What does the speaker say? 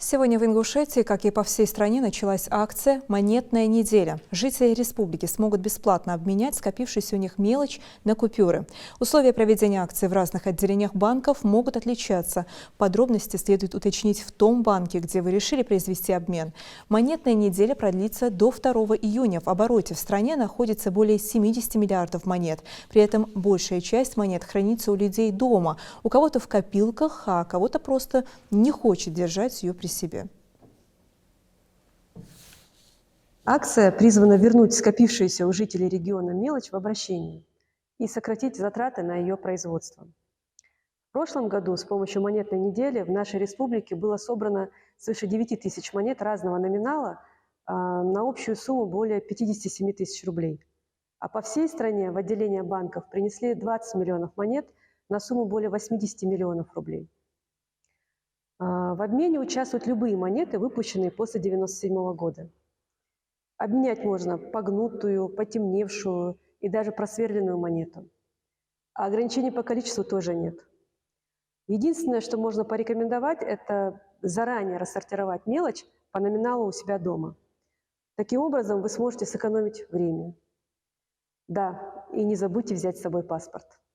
Сегодня в Ингушетии, как и по всей стране, началась акция «Монетная неделя». Жители республики смогут бесплатно обменять скопившуюся у них мелочь на купюры. Условия проведения акции в разных отделениях банков могут отличаться. Подробности следует уточнить в том банке, где вы решили произвести обмен. «Монетная неделя» продлится до 2 июня. В обороте в стране находится более 70 миллиардов монет. При этом большая часть монет хранится у людей дома. У кого-то в копилках, а кого-то просто не хочет держать ее при себе. Акция призвана вернуть скопившуюся у жителей региона мелочь в обращение и сократить затраты на ее производство. В прошлом году с помощью монетной недели в нашей республике было собрано свыше 9 тысяч монет разного номинала на общую сумму более 57 тысяч рублей. А по всей стране в отделение банков принесли 20 миллионов монет на сумму более 80 миллионов рублей. В обмене участвуют любые монеты, выпущенные после 1997 года. Обменять можно погнутую, потемневшую и даже просверленную монету. А ограничений по количеству тоже нет. Единственное, что можно порекомендовать, это заранее рассортировать мелочь по номиналу у себя дома. Таким образом вы сможете сэкономить время. Да, и не забудьте взять с собой паспорт.